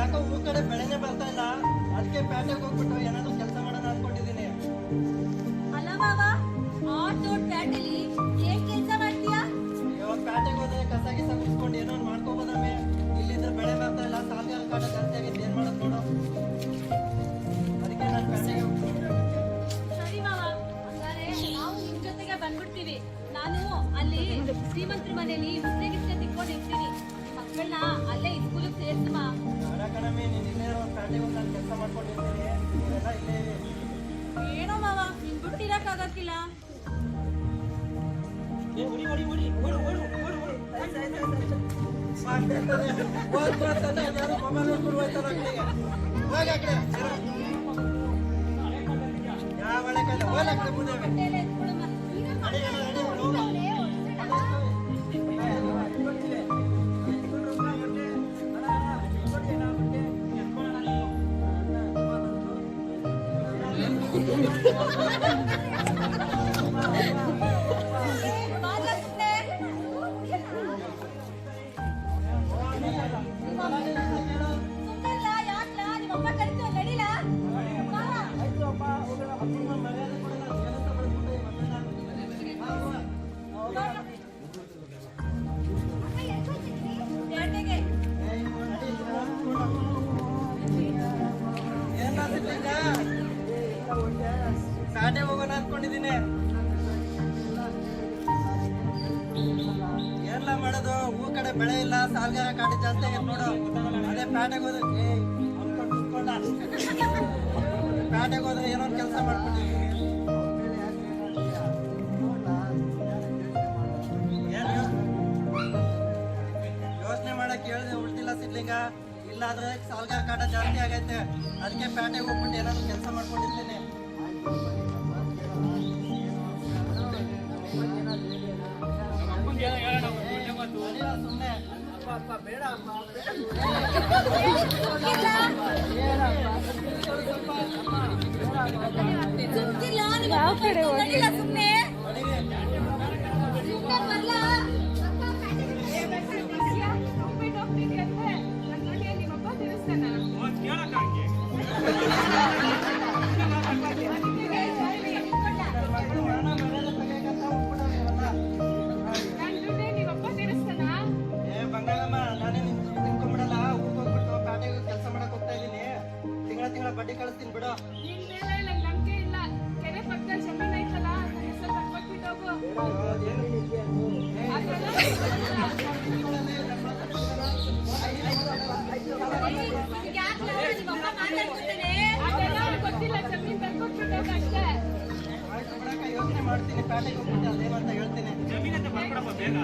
ಯಾಕೋ ಊರ್ ಕಡೆ ಬೆಳೆನೇ ಬರ್ತಾ ಇಲ್ಲ, ಅದಕ್ಕೆ ಪ್ಯಾಟೆಗೆ ಹೋಗ್ಬಿಟ್ಟು ಏನಾದ್ರು ಕೆಲಸ ಮಾಡೋಣ ಅನ್ಕೊಂಡಿದೀನಿ. ಅಲ್ಲ ಮಾವ, ಆಟೋ ಪ್ಯಾಟೆಲಿ ಏನ್ ಕೆಲಸ ಮಾಡ್ತೀಯಾ? ಇವಾಗ ಪ್ಯಾಟೆಗೆ ಹೋದ್ರೆ ಕಸ ಗಿಸ ಗುಡ್ಸ್ಕೊಂಡು ಏನೋ ಮಾಡ್ಕೋಬೋದಮ್ಮೆ. ಇಲ್ಲಿಂದ ಬೆಳೆ ಬರ್ತಾ ಇಲ್ಲ, ಸಾಲಗಾರ ಕಾಟ ಜಾಸ್ತಿ ಆಗಿದ್ದು, ಏನ್ ಮಾಡೋದು ನೋಡು. ಅದಕ್ಕೆ ನಾನು ಪ್ಯಾಟೆಗೆ ಹೋಗ್ತೀನಿ. ಸರಿ ಮಾವ, ಹಂಗಾರೆ ನಾವು ನಿಮ್ ಜೊತೆಗೆ ಬಂದ್ಬಿಡ್ತೀವಿ. ನಾನು ಅಲ್ಲಿ ಶ್ರೀಮಂತರ ಮನೇಲಿ ಬಿಸ್ನೆ ಗಿಸ್ನೆ ತಿಕ್ಕೊಂಡಿರ್ತೀನಿ. ಮಕ್ಕಳನ್ನ ಅಲ್ಲೇ ಸ್ಕೂಲಿಗೆ ಸೇರ್ಸಮ್ಮ. ಕಣಮ್ಮಿ, ನೀನ್ ಇಲ್ಲೇ ಇರೋ ಪ್ಯಾಟೆಗೆ ಹೋಗಿ ನಾನು ಕೆಲಸ ಮಾಡ್ಕೊಂಡಿರ್ತೀನಿ. ನೀವೆಲ್ಲ ಇಲ್ಲೇ ಇರಿ. ಏನೋ ಮಾವ, ನಿನ್ ಬಿಟ್ಟಿರಕ್ಕಾಗಕ್ಕಿಲ್ಲ. ಹೊಟ್ಟೆಲೆ ಎತ್ಕೊಳಮ್ಮ. ಪ್ಯಾಟೆ ಹೋಗೋಣ ಅನ್ಕೊಂಡಿದೀನಿ. ಎಲ್ಲ ಮಾಡೋದು, ಊರ್ ಕಡೆ ಬೆಳೆ ಇಲ್ಲ, ಸಾಲಗಾರ ಕಾಟಿ ಜಾಸ್ತಿ ಆಗೈತೆ ನೋಡು. ಅದೇ ಪ್ಯಾಟೆಗೆ ಹೋದ್ರೆ ಪ್ಯಾಟೆಗೆ ಹೋದ್ರೆ ಏನೋ ಒಂದು ಕೆಲಸ ಮಾಡ್ಕೊಂಡಿದೀನಿ. ಯೋಚನೆ ಮಾಡಕ್ ಹೇಳಿದೆ ಉಳ್ತಿಲ್ಲ ಸಿದ್ಲಿಂಗ. ಇಲ್ಲಾದ್ರೆ ಸಾಲಗಾರ ಕಾಟ ಜಾಸ್ತಿ ಆಗೈತೆ, ಅದಕ್ಕೆ ಪ್ಯಾಟೆಗೆ ಹೋಗ್ಬಿಟ್ಟು ಏನಾದ್ರು ಕೆಲಸ ಮಾಡ್ಕೊಂಡಿರ್ತೀನಿ. ಯಾವ ಕಡೆ ಹೋಗಿಲ್ಲ ಸುಮ್ಮನೆ. ತಿಂಗಳ ಬಡ್ಡಿ ಕಳಿಸ್ತೀನಿ ಬಿಡು. ನಿನ್ ಮೇಲೆ ನಂಬಿಕೆ ಇಲ್ಲ. ಕೆರೆ ಪಕ್ಕದ ಜಮೀನ್ ಐತಲ್ಲ, ಹೆಸರು ಬರ್ಕೊಟ್ಬಿಟ್ಟು ಗೊತ್ತಿಲ್ಲ, ಜಮೀನ್ ಬರ್ಕೊಟ್ಬಿಟ್ಟು ಅಷ್ಟೇ. ಯೋಚನೆ ಮಾಡ್ತೀನಿ, ಪ್ಯಾಟೆಗೆ ಹೋಗ್ಬಿಟ್ಟು ಅದೇನು ಅಂತ ಹೇಳ್ತೀನಿ. ಬರ್ಕೊಡ್ತೀನಿ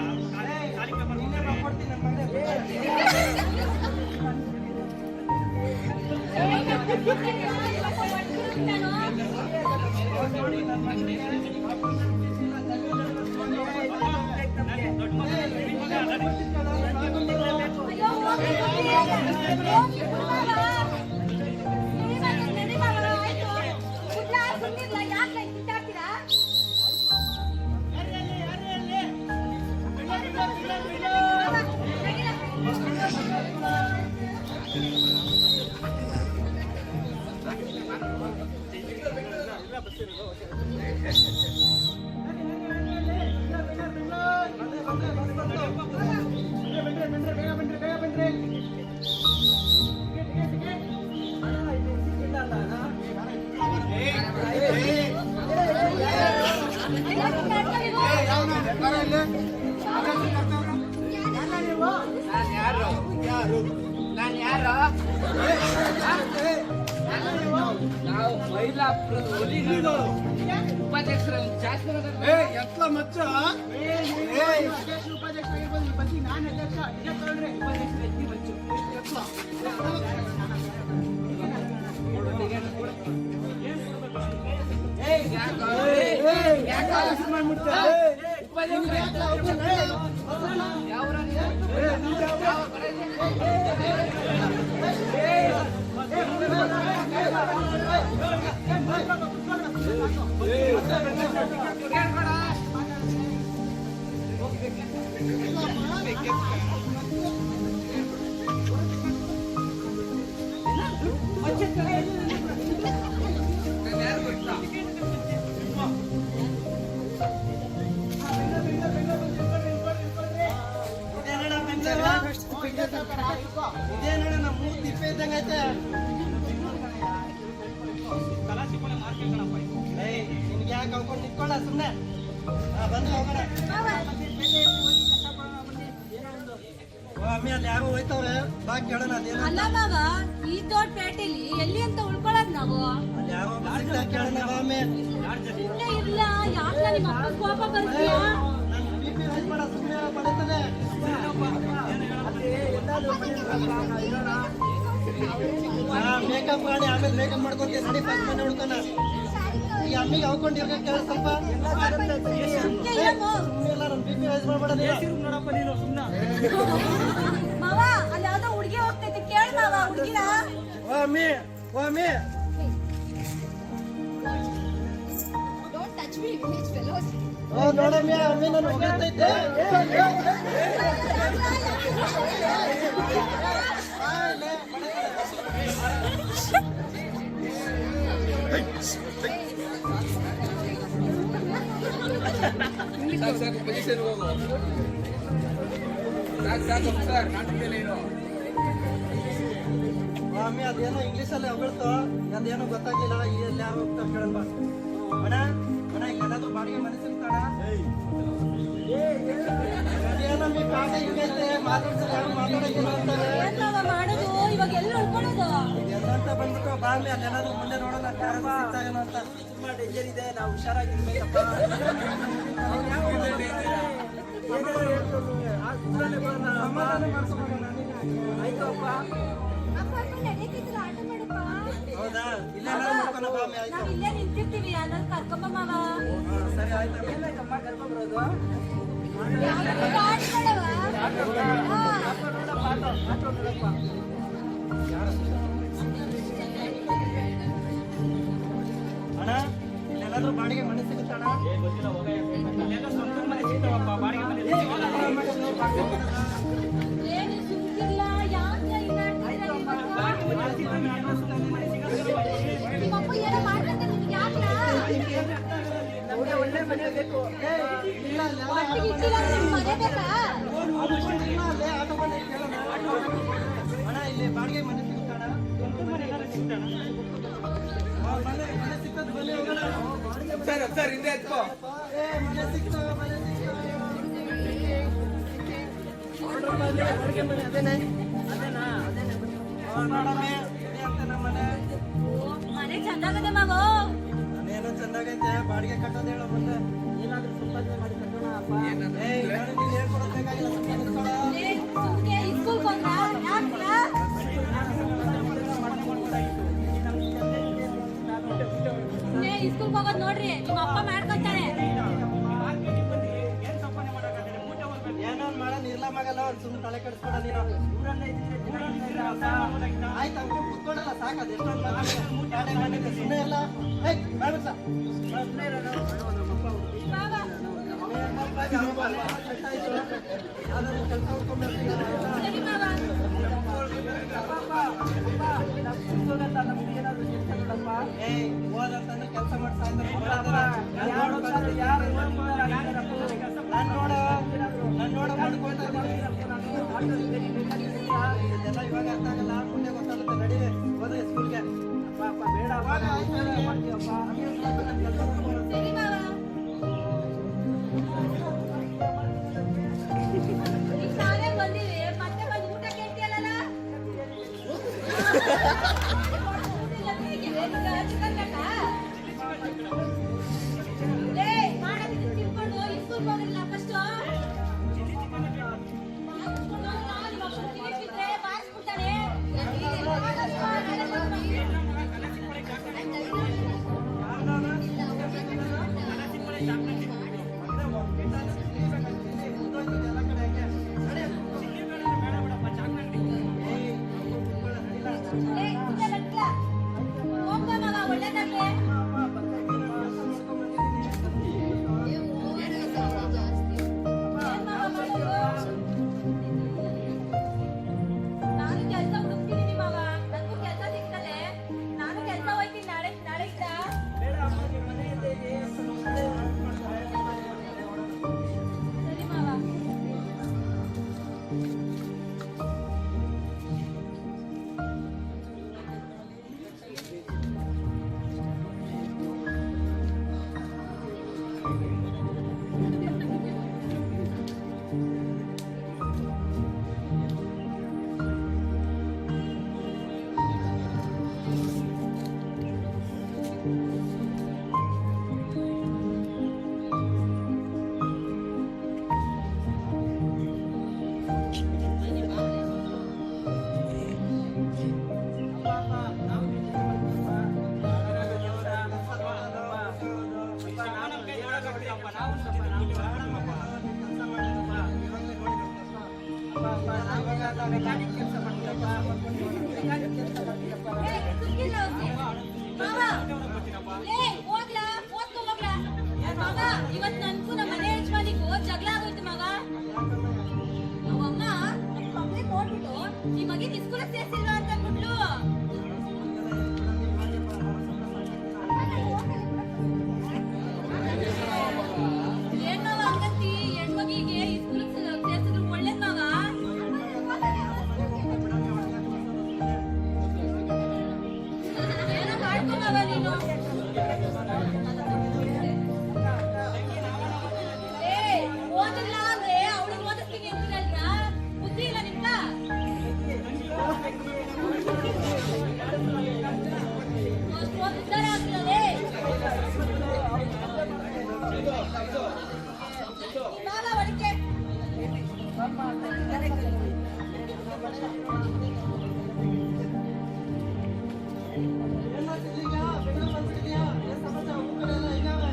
ನನ್ನ ನಾವು ಮೈಲಾಪುರದ ಒಲಿಗಳು ಉಪಾಧ್ಯಕ್ಷರ ಎತ್ಲ ಮಚ್ಚ ಉಪಾಧ್ಯಕ್ಷ ಆಗಿರ್ಬೋದು. ಬನ್ನಿ, ನಾನು ಅಧ್ಯಕ್ಷ ಉಪಾಧ್ಯಕ್ಷರ ಎತ್ತಿ ಮಚ್ಚು ಏಯ್ ನಿನ್ಗೆ ಯಾಕೆ ಕಳ್ಕೊಂಡು ನಿಂತ್ಕೊಳ್ಳ ಸುಮ್ಮನೆ ಬಂದು ಹೋಗೋಣ. ಓ ಅಮ್ಮಿ ಅಲ್ಲಿ ಯಾರು ಹೋಯ್ತವ್ರೆ, ಬಾ ಕೇಳೋಣ ಅದೇನು ಅಲ್ಲ ಮಾವ, ಈ ದೊಡ್ಡ ಪೇಟೆಲಿ ಎಲ್ಲಿ ಅಂತ ಉಳ್ಕೊಳ್ಳೋದು ನಾವು? ಅಲ್ಲಿ ಯಾರೋ ಒಬ್ಬ ಸಿಗ್ತಾರೆ, ಕೇಳೋಣ ಬಾ ಅಮ್ಮಿ. ಸುಮ್ನೆ ಇಲ್ಲ, ಯಾಕೆ ನಿಮ್ಮ ಅಪ್ಪ ಕೋಪ ಬರ್ತೀಯಾ? ನನ್ BP ರೈಸ್ ಮಾಡ, ಸುಮ್ಮನೆ ಬಡೀತದೆ. ಮೇಕಪ್ ಮಾಡಿ ಆಮೇಲೆ ಮೇಕಪ್ ಮಾಡ್ಕೊಂತೀವಿ, ನಡಿ ಫಸ್ಟ್ ಮನೆ ಹುಡ್ಕೋಣ. ಈ ಅಮ್ಮಿಗೆ ಹಾಕೊಂಡಿರ್ಗ ಕೇಳ ಸ್ವಲ್ಪ. ಸುಮ್ನೆ ಇರಮ್ಮ. ಸುಮ್ಮನೆ ಇಲ್ಲ, ನನ್ BP ರೈಸ್ ಮಾಡ್ಬೇಡ. ಮಾವ, ಅಲ್ಲಿ ಯಾವ್ದೋ ಹುಡುಗಿ ಹೋಗ್ತೈತೆ, ಕೇಳು ಮಾವ, ಹುಡುಗಿನ. ಓ ಅಮ್ಮಿ, ಓ ಅಮ್ಮಿ. ಓ ನೋಡಮ್ಮಿ, ಅಮ್ಮಿ ನಾನು ಹೋಗತೈತೆ. ಅಮ್ಮಿ ಅದೇನೋ ಇಂಗ್ಲೀಷಲ್ಲಿ ಹೊಗಳ್ತು, ಅದೇನೋ ಗೊತ್ತಾಗ್ಲಿಲ್ಲ. ಇಲ್ಲಿ ಯಾರು ಹೋಗ್ತಾರೆ ಕೇಳಲ್ವ ಅಣ್ಣ? ಅಣ್ಣ ಎಲ್ಲಾದ್ರೂ ಬಾಡಿಗೆ ಮನೆ ಸಿಗ್ತಾಳ? ಅದೇನಮ್ಮಿ ಪಾಠ ಹಿಂಗೈತೆ, ಮಾತಾಡ್ತಾರೆ ಯಾರು ಮಾತಾಡೋದಿಲ್ಲ ಅಂತಾರೆ. ಏನ್ ಮಾವ ಮಾಡೋದು ಇವಾಗ? ಎಲ್ಲಿ ಉಳ್ಕೊಳ್ಳೋದು? ಎಲ್ಲಂತ ಬಂದ್ಬಿಟ್ಟು ಬಾ ಅಮ್ಮಿ, ಅಲ್ಲೆಲ್ಲಾದ್ರೂ ಮುಂದೆ ನೋಡೋಣ ಯಾರು ಸಿಗ್ತಾರೇನೋ ಅಂತ. ತುಂಬಾ ಡೇಂಜರ್ ಇದೆ, ನಾವು ಹುಷಾರಾಗಿರ್ಬೇಕಪ್ಪ. ಸಮಾಧಾನ ಮಾಡ್ಸ್ಕೊಂಬೋಣ ನೀನು. ಆಯ್ತು ಅಪ್ಪ. ಹೌದಾ? ಇಲ್ಲೇ ಮಾಡ್ಕೊಂಡು ಬಾ ಅಮ್ಮಿ, ಆಯ್ತು. ನಾವ್ ಇಲ್ಲೇ ನಿಂತಿರ್ತೀವಿ, ಅನ್ನೋದು ಕರ್ಕೊಂಬ ಮಾವ. ಸರಿ ಆಯ್ತು. ಏನಾಯ್ತಮ್ಮ ಕರ್ಕೊಂಡ್ ಬರೋದು? ಅಣ್ಣ ಇಲ್ಲೆಲ್ಲಾದ್ರೂ ಬಾಡಿಗೆ ಮನೆ ಸಿಗುತ್ತಣ್ಣ? ಏನು ಸುಮ್ಕಿಲ್ಲ, ಯಾಕೆ ಹಿಂಗಾಡ್ತೀರಾ ನಿಮ್ಮಪ್ಪ ಏನೋ ಮಾಡ್ಕೊಂತ ನಿಮ್ಗೆ ಯಾಕೆ? ಒಳ್ಳೆ ಮನೆ ಬೇಕು. ಇಲ್ಲ ಒಟ್ಟಿಗೆ ಇಟ್ಟಿಲ್ಲ ಅಂದ್ರೆ ನಿಮ್ಗ್ ಮನೆ ಬೇಕಾ? ಅಲ್ಲೇ ಆಟೋ ಮನೆ ಕೇಳೋಣ. ಅಣ್ಣ ಇಲ್ಲಿ ಬಾಡಿಗೆ ಮನೆ ಸಿಗುತ್ತಣ್ಣ? ಮನೆ ಸಿಕ್ಕದ್ ಬನ್ನಿ ಹೋಗೋಣ. ಸರ್ ಹಿಂದೆ ಎತ್ಕೋ. ಮನೆ ಸಿಕ್ತು, ಮನೆ ಸಿಕ್ತು. ಬಾಡಿಗೆ ಮನೆ ಅದೇನಾ? ನೋಡಮ್ಮಿ, ಇದೆ ಅಂತ ನಮ್ಮ ಮನೆ. ಮನೆ ಚಂದಾಗದೆ ಮಾವ. ಮನೇನೋ ಚಂದಾಗೈತೆ, ಬಾಡಿಗೆ ಕಟ್ಟೋದು ಹೇಳೋ ಮುಂದೆ. ಏನಾದ್ರೂ ಸಂಪಾದನೆ ಮಾಡಿ ಕಟ್ಟೋಣ ಅಪ್ಪ. ಏಯ್ ನಾನು ನೀನು ಹೇಳ್ಕೊಡೋದು ಬೇಕಾಗಿಲ್ಲ, ಸುಮ್ಮನೆ ನಿಂತ್ಕೊಳ್ಳೋ. ಸುಮ್ಕೆ ಇಸ್ಕೂಲ್ಗೆ ಹೋಗ್ಲಾ? ಯಾಕ್ಲಾ? ಸುಮ್ನೆ ಇಸ್ಕೂಲ್ಗೆ ಹೋಗೋದ್ ನೋಡ್ರಿ, ನಿಮ್ಮ ಅಪ್ಪ ಮಾಡ್ಕೊತಾನೆ. ಏನೋ ಮಾಡ ನಿರ್ಲಮಾಗಲ್ಲ, ಅವ್ರು ಸುಮ್ಮನೆ ತಲೆ ಕೆಡಿಸ್ಬೇಡ ನೀನು. ಆಯ್ತು ಅಂಕಲ್ ಕುತ್ಕೊಳ್ಳಲ್ಲ, ಸಾಕು. ಅದು ಎಷ್ಟೊಂದು ಮಾಡಿದೆ ಸುಮ್ಮನೆ ಇಲ್ಲ. ಏಯ್ ಮಾಡ್ಬಿಡ್ಸ ಮಾವ, ಯಾವ್ದಾದ್ರು ಕೆಲಸ ಹುಡ್ಕೊಂಡ್ಬರ್ತೀನಿ. ಸರಿ ಮಾವ. ಏಯ್ ಓದಂತಂದ್ರೆ ಕೆಲಸ ಮಾಡ್ತಾ ಇದ್ದಾರೆ. ನಾನು ನೋಡ ಮಾಡ್ಕೊಳ್ತಾ ಇದ್ದೀನಿ. ಇದೆಲ್ಲ ಇವಾಗ ಅರ್ಥ ಆಗಲ್ಲ, ಮುಂದೆ ಗೊತ್ತಾಗುತ್ತೆ. ನಡೀರಿ ಹೋದ್ರೆ ಸ್ಕೂಲ್ಗೆ. ಬೇಡ ಸರಿ ಮಾವ. ಈಗ ತಾನೇ ಬಂದಿವಿ, ಮತ್ತೆ ಬಂದು ಊಟ ಕೇಳ್ತೀಯಲ್ಲ? ಮಾಡೋದಿಕ್ಕೆ ತಿಳ್ಕೊಂಡು ಇಸ್ಕೂಲ್ಗೆ ಹೋಗಿಲ್ಲ ಫಸ್ಟ್. ಎಲ್ಲ ಕಡೆ ಏ, ಸುಮ್ನಿಲ್ಲ ಅವ್ಸಿ. ಮಾವ, ಲೇ, ಹೋಗ್ಲಾ? ಓದ್ಕೊ ಹೋಗ್ಲಾ? ಮಾವ, ಇವತ್ ನನ್ಗೂ ನಮ್ಮ ಮನೆ ಯಜಮಾನಿಗೂ ಜಗಳ ಆಗೋಯ್ತು ಮಾವ. ನಮ್ಮಮ್ಮ ನಮ್ ಮಗಳಿಗೆ ನೋಡ್ಬಿಟ್ಟು ಈ ಮಗಿನ ಇಸ್ಕೂಲ ಸೇರ್ಸಿಲ್ವಾ ಅಂತ ಅಂದ್ಬಿಟ್ಲು. ಏನ್ ಮಾವ ಹಂಗಂತಿ? ಹೆಣ್ಮಗಿಗೆ ಇಸ್ಕೂಲ ಸೇರ್ಸಿದ್ರು ಒಳ್ಳೇದ್ ಮಾವ. ಏನೋ ಮಾಡ್ಕೊ ಮಾವ ನೀನು. ಏ, ಓದಿಲ್ಲ ಅಂದ್ರೆ ಅವ್ಳಿಗೆ ಓದಿಸ್ತೀನಿ ಅಂತೀರಲ್ರಾ? ಬುದ್ಧಿ ಇಲ್ಲ ನಿಮ್ಗ? ಅಷ್ಟ್ ಓದಿದ್ದಾರೆ ಆಗ್ಲೇ. ಮಾವ ಒಳಕ್ಕೆ. ಎಲ್ಲ ಸಿದ್ಲಿಂಗ ಬೆಂಗಳೂರು ಬಂದ್ಬಿಟ್ಟಿದ್ಯಾ? ಏನ್ ಸಮಾಚಾರ? ಊರ್ ಕಡೆ ಎಲ್ಲ ಹೇಗವೆ?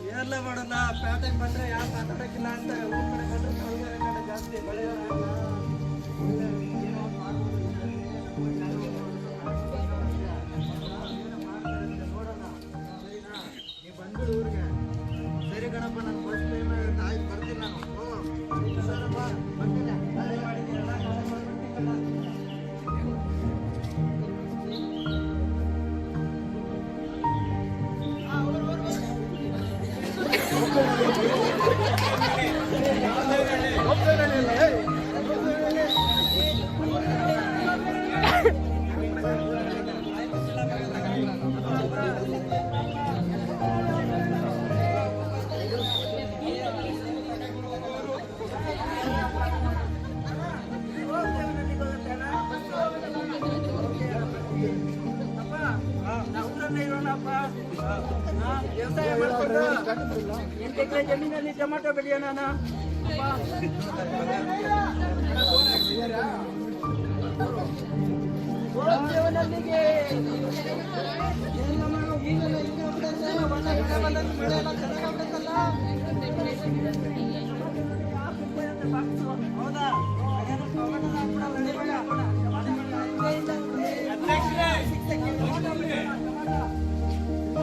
ಏನೆಲ್ಲ ಮಾಡೋಣ? ಪ್ಯಾಟೆಗೆ ಬಂದ್ರೆ ಯಾರು ಮಾತಾಡಕ್ಕಿಲ್ಲ ಅಂತ ಊರ್ ಕಡೆ ಬಂದ್ರೆ ಸೌಲಭ್ಯ ಕಡೆ ಜಾಸ್ತಿ ಬೆಳೆಯೋಣ. ನೀವು ಬಂದ್ಬಿಡು ಊರಿಗೆ. ಸರಿ ಗಣಪ, ನಾನು ಫಸ್ಟ್ ಟೈಮ್ ಆಯ್ತು ಬರ್ತೀನಿ ನಾನು. ಸರಪ್ಪ ಬರ್ತೀನಿ. ನಾಳೆ ಮಾಡಿದ್ದೀರಲ್ಲ, ನಾಳೆ ಮಾಡ್ಬಿಡ್ತೀನಲ್ಲ. ವ್ಯವಸಾಯ ಮಾಡ್ಕೊಂಡು 8 ಎಕರೆ ಜಮೀನಲ್ಲಿ ಟೊಮಾಟೊ ಬೆಳೆಯೋಣ. ಜೀವನಲ್ಲಿಗೆ ಹೌದಾ?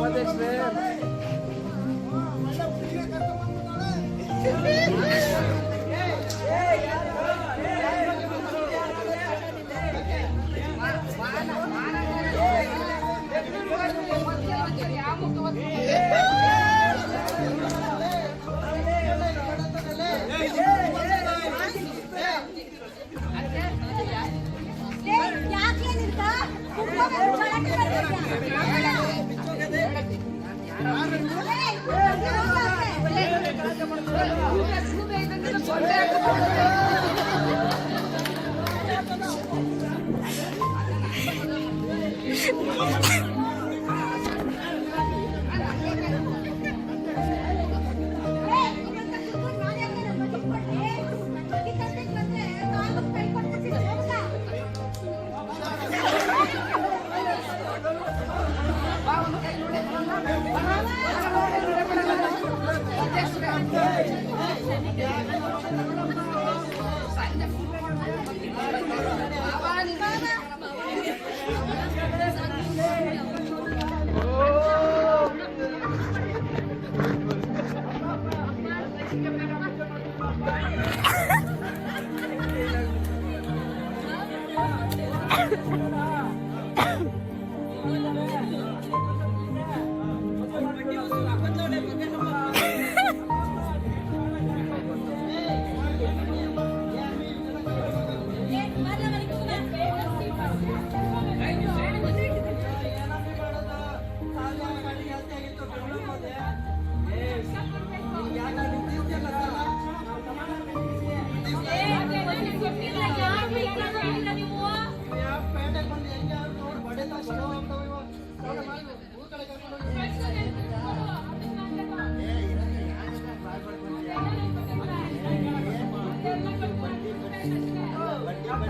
ಅಧ್ಯಕ್ಷರೇ ಲೇ, ಯಾಕೆ ನಿಂತ ಕುತ್ಕೊಂಡು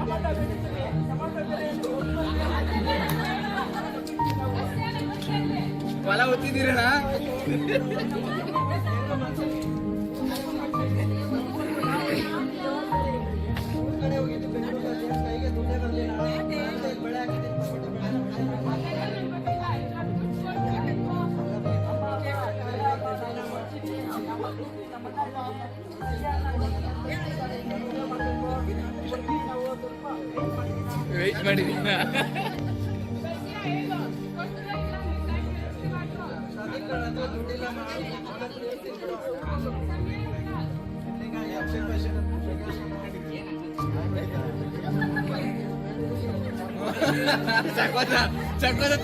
ಗಲಾಟೆ ಮಾಡ್ತಿದ್ಯಾ? ಹೊಲ ಓದ್ತಿದ್ದೀರಣ ಕಡೆ ಹೋಗಿದ್ದು ಬೆಂಗಳೂರಲ್ಲಿ ಕೈಗೆ ದುಡ್ಡೇ ಬರಲಿಲ್ಲ. ಬೆಳೆ ವೆಯ್ಟ್ ಮಾಡಿದ್ದೀನಿ ದುಡ್ಡಿಲ್ಲ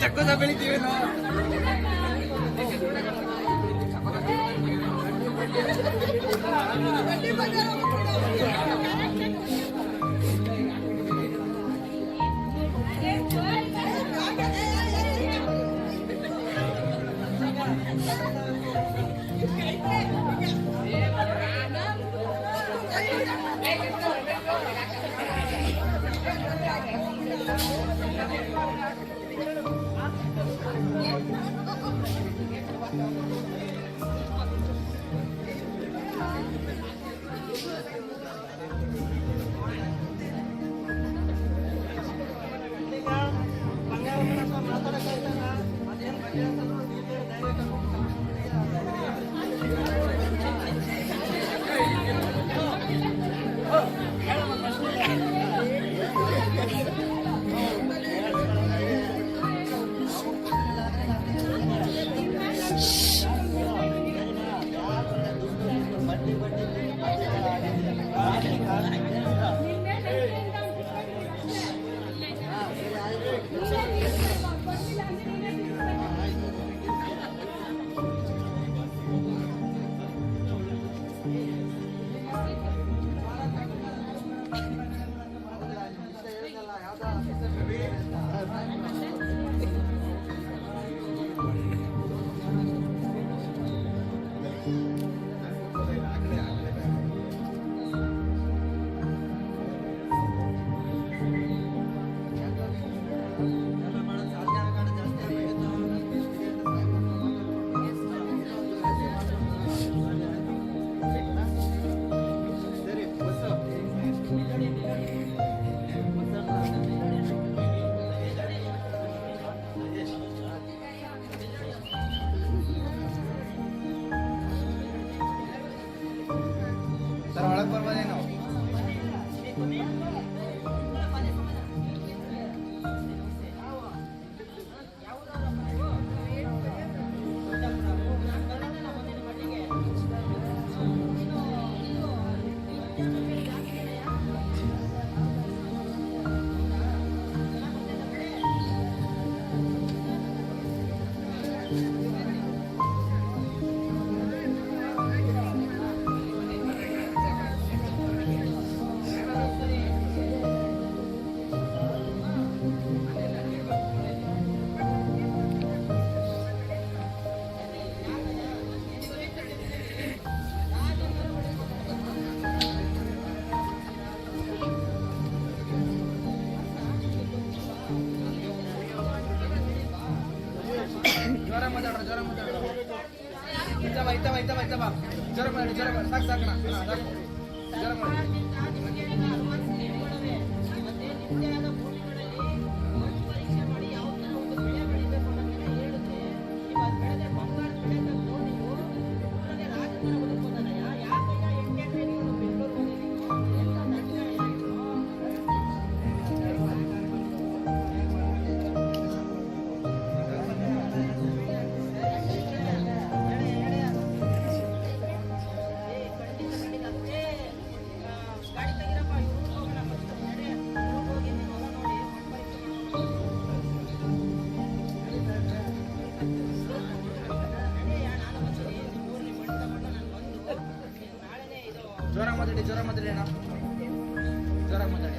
ಚಕ್ಕೋದ ಬೆಳಿತೀವಿ ನಾವು. ಐತಮ್ಮ ಜ್ವರ ಮಾಡಿ ಸಾಕು ಸಾಕಣ ಜ್ವರ ಮಾಡಿ ಜ್ವರ ಮಾತಾಡಿ ಅಣ್ಣ ಜ್ವರ ಮಾತಾಡಿ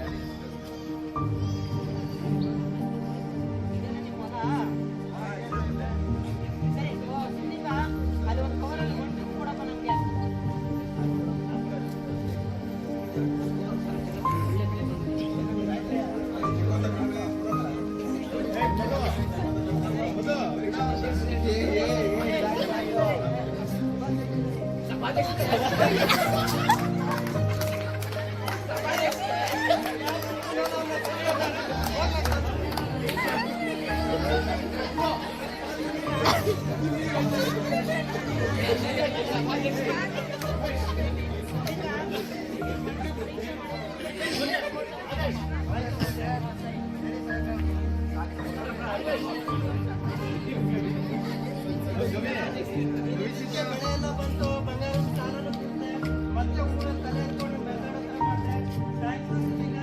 ಬೆಳೆ ಎಲ್ಲ ಬಂತು, ಬಂಗಾರ ಸಾಲನು ತಿಂದೆ, ಮತ್ತೆ ಊರಲ್ಲಿ ತಲೆ ಎತ್ಕೊಂಡು ಬೆಂಗಳೂರು ಹತ್ರ ಮಾಡ್ದೆ. ಟ್ಯಾಕ್ಸ್ ಈಗ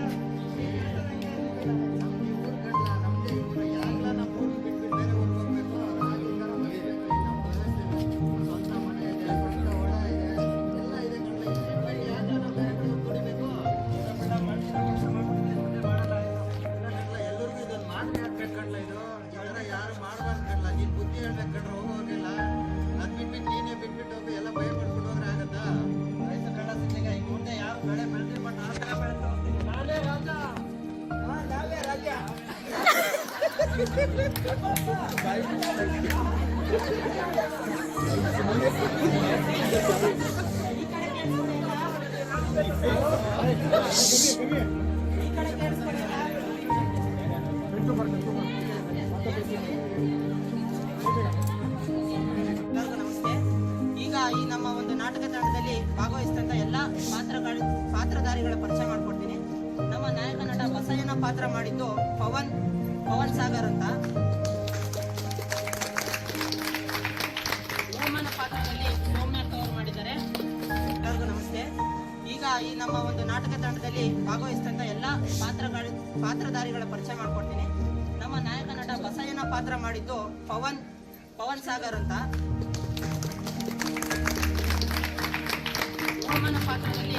ಎಲ್ಲರಿಗೂ ಇದನ್ನ ಮಾಡಿ ಹಾಕ್ಬೇಕಲ್ಲ ಇದು ಇದನ್ನ ಯಾರು ಮಾಡ್ಬಾರ್ದು ಕಣ್ಣ ನೀನ್ ಬುದ್ಧಿ ಹೇಳ್ಬೇಕು ಕಣ್ರ ಹೋಗೋಗಿಲ್ಲ ಅದ್ ಬಿಟ್ಬಿಟ್ಟು ನೀನೇ ಬಿಟ್ಬಿಟ್ಟು ಹೋಗಿ ಎಲ್ಲ ಭಯ ಮಾಡ್ಕೊಂಡು ಹೋದ್ರೆ ಆಗತ್ತಾ ಆಯ್ತು ಕಳ್ಳ ಸಿದ್ಲಿಂಗ, ಈಗ ಮುಂದೆ ಯಾವ ಬೆಳೆ ಬೆಳೆದ್ರಿ ಬಟ್ ಆ ಥರ ಬೆಳೆ ತಗೋತೀನಿ. ನಾನೇ ರಾಜ. ನಾವೇ ರಾಜ್ಯ. ನಮಸ್ತೆ. ಈಗ ಈ ನಮ್ಮ ಒಂದು ನಾಟಕ ತಂಡದಲ್ಲಿ ಭಾಗವಹಿಸಿದಂತ ಎಲ್ಲ ಪಾತ್ರಧಾರಿಗಳ ಪರಿಚಯ ಮಾಡ್ಕೊಡ್ತೀನಿ. ನಮ್ಮ ನಾಯಕ ನಟ ಬಸಯ್ಯನ ಪಾತ್ರ ಮಾಡಿದ್ದು ಪವನ್ ಸಾಗರ್ ಅಂತ. ಓಮನ ಪಾತ್ರದಲ್ಲಿ ಸೌಮ್ಯಕ್ಕ ಅವರು ಮಾಡಿದ್ದಾರೆ. ಎಲ್ಲರಿಗೂ ನಮಸ್ತೆ. ಈಗ ಈ ನಮ್ಮ ಒಂದು ನಾಟಕ ತಂಡದಲ್ಲಿ ಭಾಗವಹಿಸಿದಂತ ಎಲ್ಲ ಪಾತ್ರಧಾರಿಗಳ ಪರಿಚಯ ಮಾಡ್ಕೊಡ್ತೀನಿ. ನಮ್ಮ ನಾಯಕ ನಟ ಬಸಯ್ಯನ ಪಾತ್ರ ಮಾಡಿದ್ದು ಪವನ್ ಸಾಗರ್ ಅಂತ. ಓಮನ ಪಾತ್ರದಲ್ಲಿ